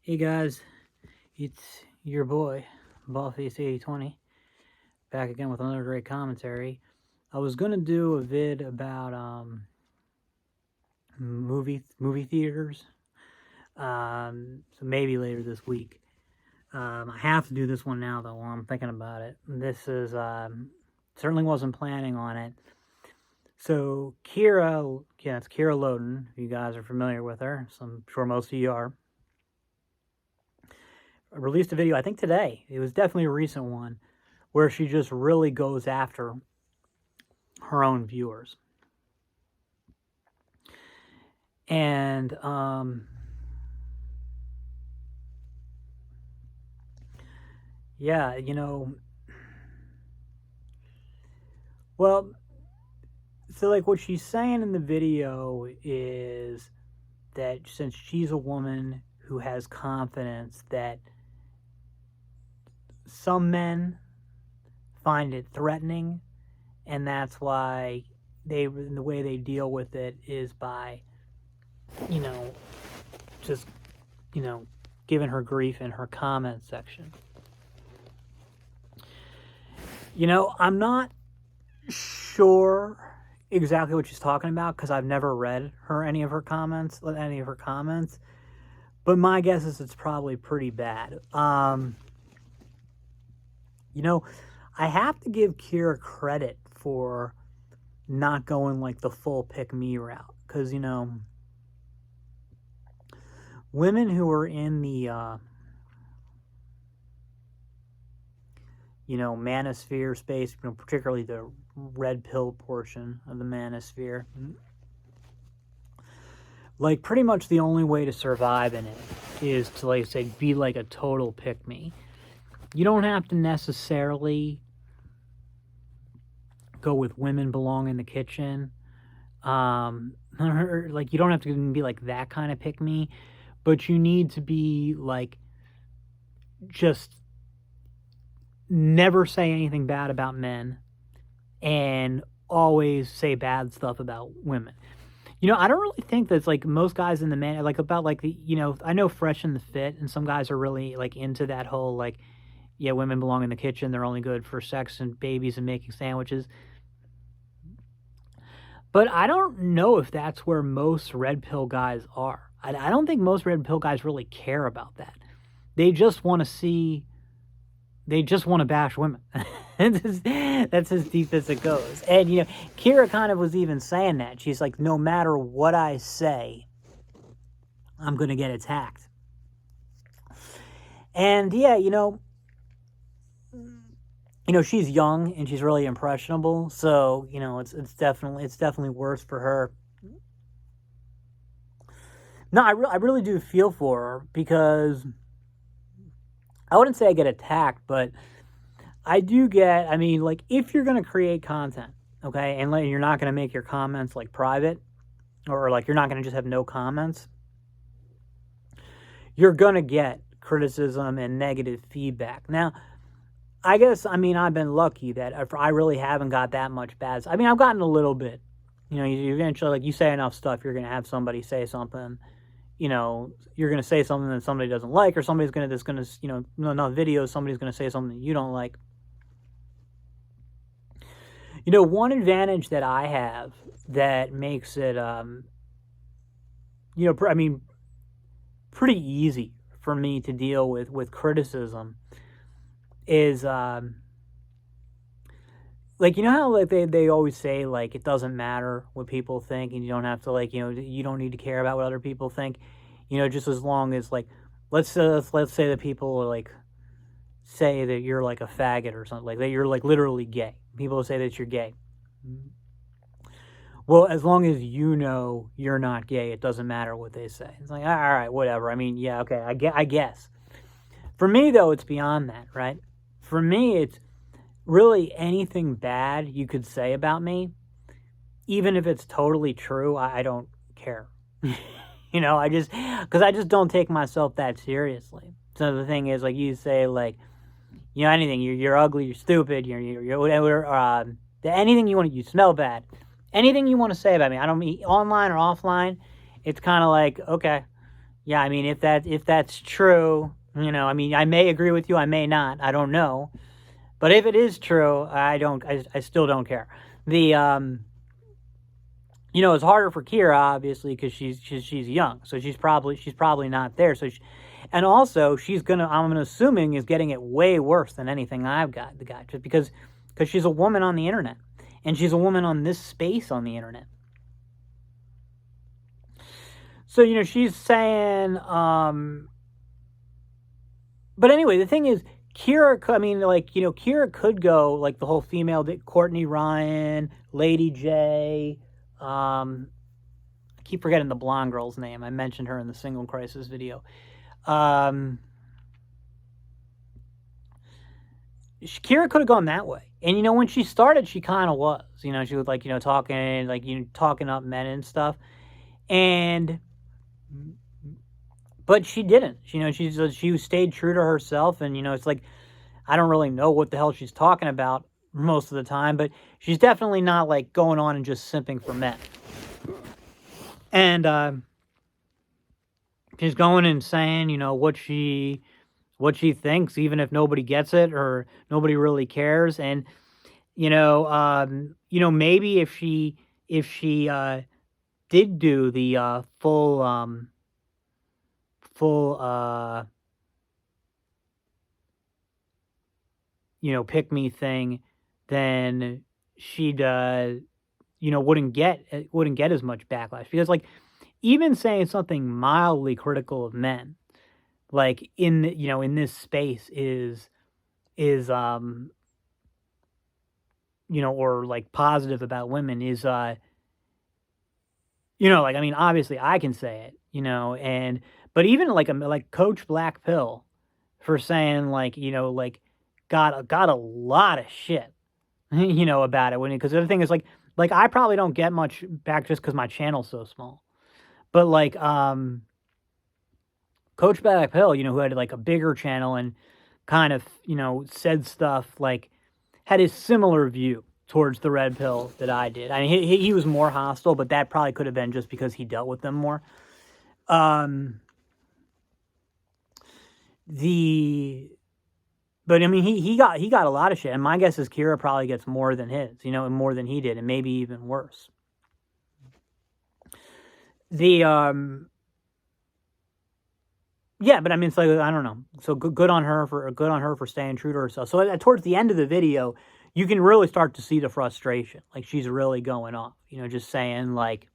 Hey guys, it's your boy, Ballface8020, back again with another great commentary. I was gonna do a vid about movie theaters, so maybe later this week. I have to do this one now though while I'm thinking about it. This is certainly wasn't planning on it. So Keira, yeah, it's Keira Loden. If you guys are familiar with her, so I'm sure most of you are. I released a video, I think today. It was definitely a recent one, where she just really goes after her own viewers. And yeah, well, so like what she's saying in the video is that since she's a woman who has confidence, that some men find it threatening, and that's why the way they deal with it is by, just, giving her grief in her comment section. I'm not sure exactly what she's talking about because I've never read any of her comments, but my guess is it's probably pretty bad. I have to give Keira credit for not going like the full pick me route, because women who are in the manosphere space, particularly the red pill portion of the manosphere, like pretty much the only way to survive in it is to, like, say, be like a total pick me. You don't have to necessarily go with women belong in the kitchen. Like, you don't have to be like that kind of pick me, but you need to be like, just never say anything bad about men and always say bad stuff about women. I don't really think that's like most guys in the man, like about like the, I know Fresh and the Fit, and some guys are really like into that whole like, yeah, women belong in the kitchen. They're only good for sex and babies and making sandwiches. But I don't know if that's where most red pill guys are. I don't think most red pill guys really care about that. They just want to bash women. That's as deep as it goes. And, Keira kind of was even saying that. She's like, no matter what I say, I'm going to get attacked. And yeah, she's young and she's really impressionable. So, it's definitely worse for her. No, I really do feel for her, because I wouldn't say I get attacked, but I do get, like, if you're going to create content, okay, and you're not going to make your comments, like, private, or, like, you're not going to just have no comments, you're going to get criticism and negative feedback. Now, I guess, I've been lucky that I really haven't got that much bad. I've gotten a little bit. You eventually, like, you say enough stuff, you're going to have somebody say something. You're going to say something that somebody doesn't like, or somebody's going to, enough videos, somebody's going to say something that you don't like. One advantage that I have that makes it, pretty easy for me to deal with criticism is, like, how like they always say, like, it doesn't matter what people think, and you don't have to, like, you don't need to care about what other people think, just as long as, like, let's say that people, like, say that you're like a faggot or something, like that you're like literally gay. People say that you're gay. Well, as long as you're not gay, it doesn't matter what they say. It's like, all right, whatever. Yeah, okay, I guess. For me, though, it's beyond that, right? For me, it's really anything bad you could say about me, even if it's totally true, I don't care. Because I just don't take myself that seriously. So the thing is, like, you say, like, anything, you're ugly, you're stupid, you're whatever, anything you want to, you smell bad, anything you want to say about me, I don't mean online or offline, it's kind of like, okay, Yeah, I mean, if that's true, I mean, I may agree with you, I may not, I don't know. But if it is true, I still don't care. The it's harder for Keira obviously because she's young, so she's probably not there. And also I'm assuming is getting it way worse than anything I've got just because she's a woman on the internet, and she's a woman on this space on the internet. So she's saying, but anyway, the thing is, Keira, I mean, Keira could go like the whole female, Courtney Ryan, Lady J. I keep forgetting the blonde girl's name. I mentioned her in the Single Crisis video. Keira could have gone that way, and when she started, she kind of was. She was talking up men and stuff, but she didn't. She stayed true to herself, and it's like I don't really know what the hell she's talking about most of the time, but she's definitely not like going on and just simping for men. And she's going and saying, what she thinks, even if nobody gets it or nobody really cares. And maybe if she did do the full pick me thing, then she'd wouldn't get as much backlash, because like even saying something mildly critical of men, like in this space is or like positive about women is like, I mean, obviously I can say it, but even like Coach Black Pill for saying like, got a lot of shit, about it, because the other thing is like I probably don't get much back just because my channel's so small, but like Coach Black Pill, who had like a bigger channel and kind of said stuff like had a similar view towards the red pill that I did. I mean, he was more hostile, but that probably could have been just because he dealt with them more. But I mean, he got a lot of shit, and my guess is Keira probably gets more than his, and more than he did, and maybe even worse. Yeah, but I mean, it's like, I don't know. So good on her for staying true to herself. So towards the end of the video, you can really start to see the frustration. Like she's really going off, just saying like,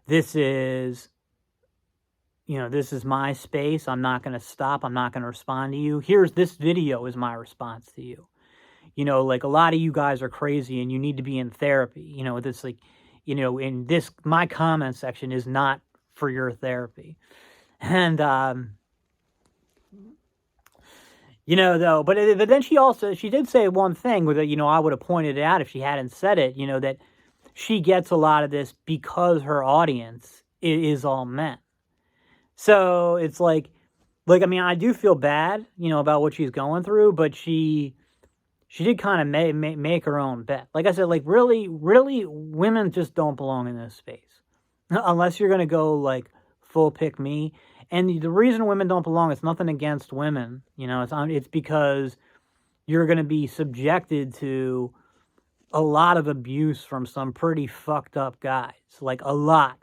this is my space. I'm not going to stop. I'm not going to respond to you. This video is my response to you. Like a lot of you guys are crazy and you need to be in therapy. This like, in this, my comment section is not for your therapy. And, though, but then she did say one thing that, I would have pointed it out if she hadn't said it, that she gets a lot of this because her audience is all men. So it's like, I mean, I do feel bad, about what she's going through, but she did kind of make her own bet. Like I said, like really, really, women just don't belong in this space unless you're going to go like full pick me. And the reason women don't belong, it's nothing against women, it's because you're going to be subjected to a lot of abuse from some pretty fucked up guys, like a lot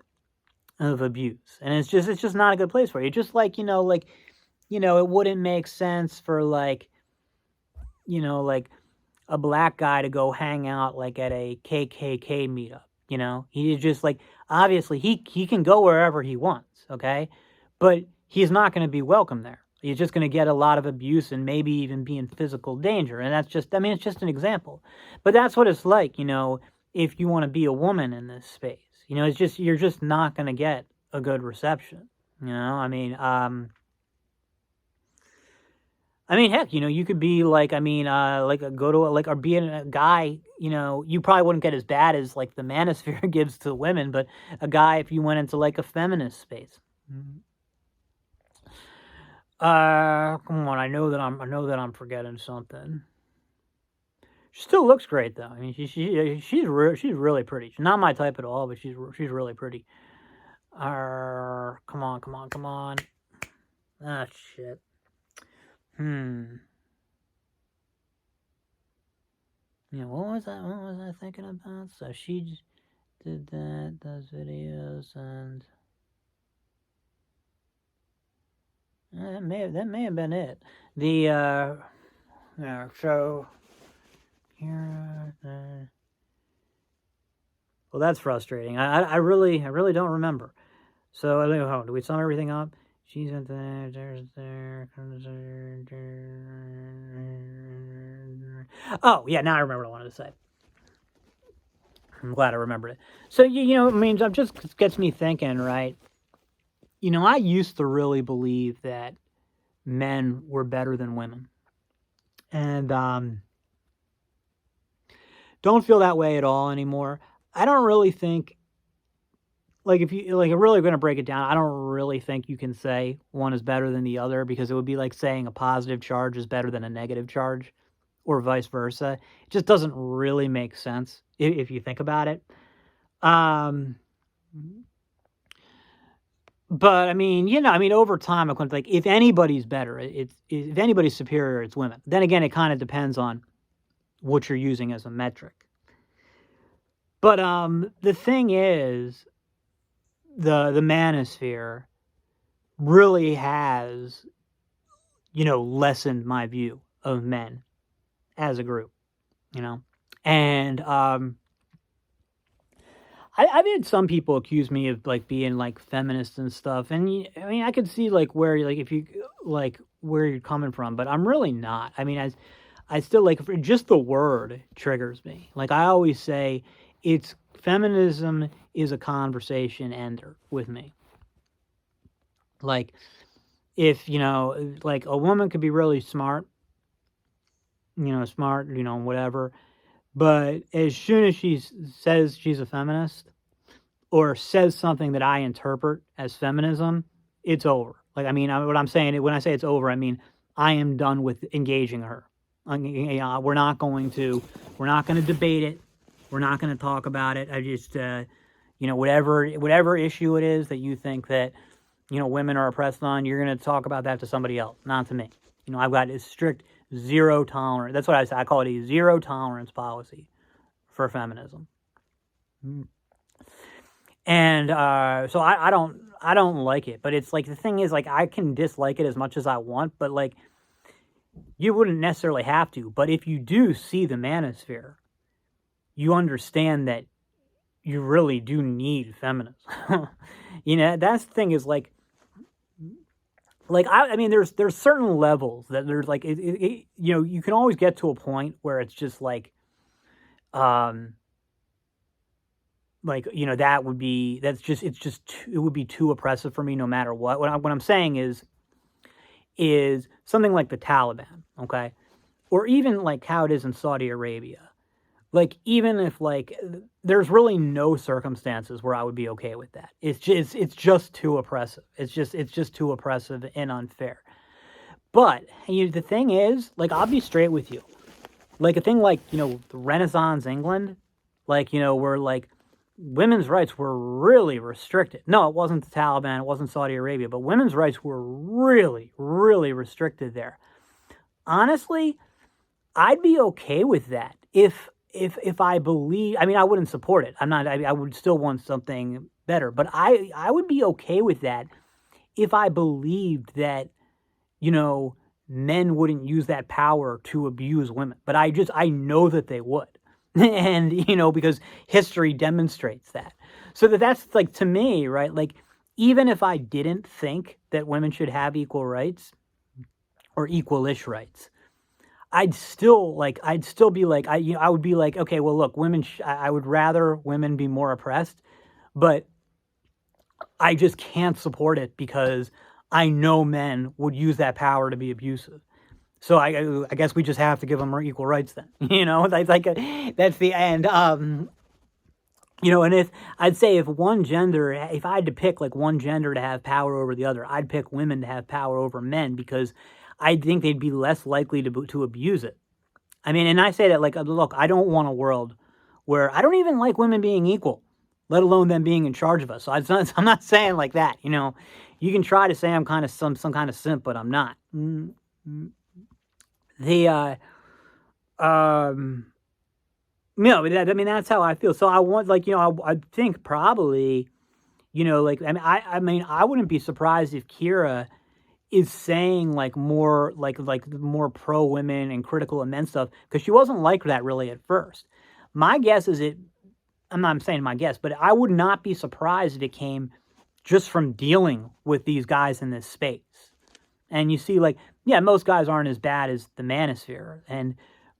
of abuse. And it's just not a good place for you. Just like, it wouldn't make sense for like, like a black guy to go hang out like at a KKK meetup, He just like, obviously he can go wherever he wants, okay? But he's not going to be welcome there. He's just going to get a lot of abuse and maybe even be in physical danger. And that's just, I mean, it's just an example. But that's what it's like, if you want to be a woman in this space. It's just, you're just not going to get a good reception. I mean, heck, you could be like, or being a guy, you probably wouldn't get as bad as like the manosphere gives to women, but a guy, if you went into like a feminist space. Come on, I know that I'm forgetting something. She still looks great though. I mean, she's really pretty. She's not my type at all, but she's really pretty. Come on, come on, come on. Ah, shit. Yeah, what was that? What was I thinking about? So she did that, does videos, and that may have been it. The yeah, so here. Well, that's frustrating. I really don't remember. So I think, oh, do we sum everything up? She's at there, there's there. Oh, yeah, now I remember what I wanted to say. I'm glad I remembered it. So, it means it just gets me thinking, right? I used to really believe that men were better than women. And don't feel that way at all anymore. I don't really think, like, if you like, really going to break it down, I don't really think you can say one is better than the other, because it would be like saying a positive charge is better than a negative charge, or vice versa. It just doesn't really make sense if you think about it. But I mean, over time, I'm like, if anybody's better, if anybody's superior, it's women. Then again, it kind of depends on what you're using as a metric. But the thing is, the manosphere really has, lessened my view of men as a group. And I've had some people accuse me of like being like feminist and stuff, and I mean, I could see like where if you like where you're coming from, but I'm really not. I mean, I still like, just the word triggers me. Like I always say, it's feminism is a conversation ender with me. Like if like a woman could be really smart, whatever, but as soon as she says she's a feminist, or says something that I interpret as feminism, it's over. Like, I mean, what I'm saying, when I say it's over, I mean, I am done with engaging her. We're not going to debate it. We're not going to talk about it. I just, whatever issue it is that you think that, women are oppressed on, you're going to talk about that to somebody else, not to me. I've got a strict zero tolerance. That's what I say. I call it a zero tolerance policy for feminism. And so I don't like it. But it's like, the thing is, like, I can dislike it as much as I want, but like, you wouldn't necessarily have to. But if you do see the manosphere, you understand that you really do need feminism. That's the thing, is like I mean, there's certain levels that there's like, you can always get to a point where it's just like, that would be, it would be too oppressive for me no matter what. What I'm saying is something like the Taliban, okay? Or even like how it is in Saudi Arabia. Like, even if like there's really no circumstances where I would be okay with that. It's just too oppressive. It's just too oppressive and unfair. But the thing is, like, I'll be straight with you. Like a thing like, the Renaissance England, like, where like women's rights were really restricted. No, it wasn't the Taliban, it wasn't Saudi Arabia, but women's rights were really, really restricted there. Honestly, I'd be okay with that if I believe. I mean, I wouldn't support it. I would still want something better, but I would be okay with that if I believed that, men wouldn't use that power to abuse women. But I know that they would. And, because history demonstrates that. So that's like, to me, right? Like, even if I didn't think that women should have equal rights or equal-ish rights, I'd still be like, I would be like, okay, well, look, women, I would rather women be more oppressed, but I just can't support it because I know men would use that power to be abusive. So I guess we just have to give them equal rights then. That's like that's the end. And if I'd say if I had to pick like one gender to have power over the other, I'd pick women to have power over men, because I think they'd be less likely to abuse it. I mean, and I say that like, look, I don't want a world where I don't even like women being equal. let alone them being in charge of us. So I'm not saying like that, you know. You can try to say I'm kind of some kind of simp, but I'm not. The no, I mean that's how I feel. So I want, like, you know, I think probably, you know, like, I mean I wouldn't be surprised if Keira is saying like more like more pro women and critical of men stuff, because she wasn't like that really at first. My guess is I'm not saying my guess, but I would not be surprised if it came just from dealing with these guys in this space. And you see, like, yeah, most guys aren't as bad as the manosphere,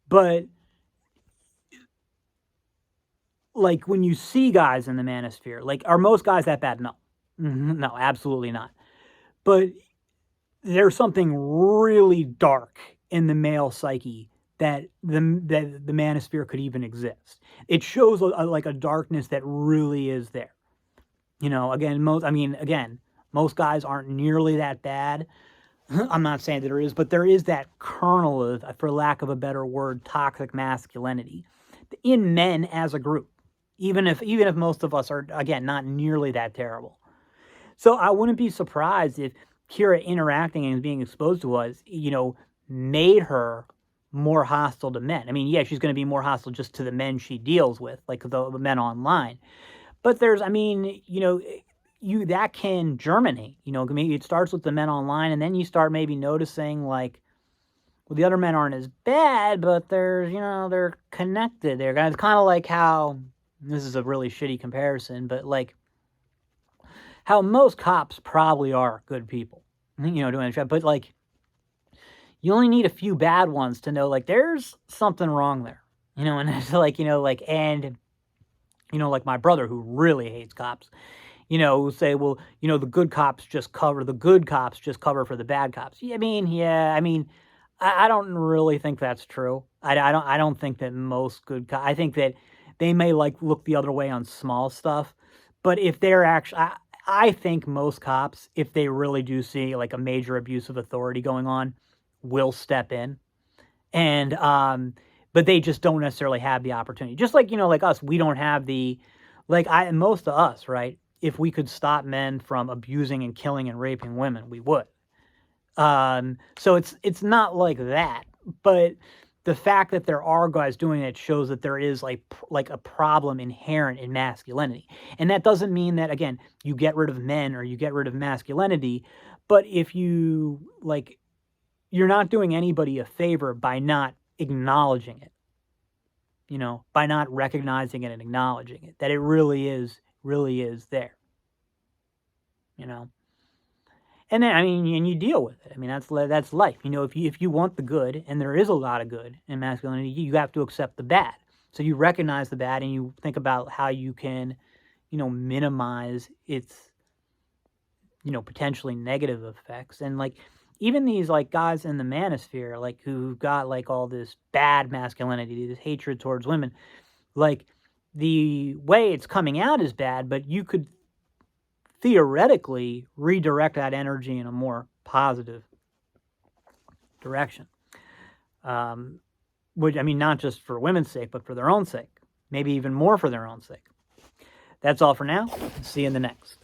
but like when you see guys in the manosphere, like, are most guys that bad? No, no, absolutely not. But there's something really dark in the male psyche that the manosphere could even exist. It shows like a darkness that really is there. You know, again, most guys aren't nearly that bad. I'm not saying that there is, but there is that kernel of, for lack of a better word, toxic masculinity in men as a group. Even if most of us are, again, not nearly that terrible. So I wouldn't be surprised if Keira interacting and being exposed to us, you know, made her more hostile to men. I mean, yeah, she's going to be more hostile just to the men she deals with, like the men online. But there's, I mean, you know, that can germinate. You know, maybe it starts with the men online, and then you start maybe noticing, like, well, the other men aren't as bad, but there's, you know, they're connected. They're kind of like how, this is a really shitty comparison, but like how most cops probably are good people, you know, doing the job. But like, you only need a few bad ones to know, like, there's something wrong there, you know. And it's like, you know, like, and, you know, like my brother who really hates cops, you know, who say, well, you know, the good cops just cover for the bad cops. I mean, I don't really think that's true. I don't think that most good cops, I think that they may like look the other way on small stuff, but if they're actually, I think most cops, if they really do see like a major abuse of authority going on, will step in. And but they just don't necessarily have the opportunity. Just like, you know, like us, we don't have the, like, most of us, right? If we could stop men from abusing and killing and raping women, we would. So it's not like that, but the fact that there are guys doing it shows that there is like a problem inherent in masculinity. And that doesn't mean that, again, you get rid of men or you get rid of masculinity, but if you, like, you're not doing anybody a favor by not acknowledging it, you know, by not recognizing it and acknowledging it, that it really is there, you know. And then, I mean, and you deal with it. I mean, that's life. You know, if you want the good, and there is a lot of good in masculinity, you have to accept the bad. So you recognize the bad, and you think about how you can, you know, minimize its, you know, potentially negative effects. And like, even these like guys in the manosphere, like, who got like all this bad masculinity, this hatred towards women, like, the way it's coming out is bad, but you could theoretically redirect that energy in a more positive direction. Which, I mean, not just for women's sake, but for their own sake. Maybe even more for their own sake. That's all for now. See you in the next.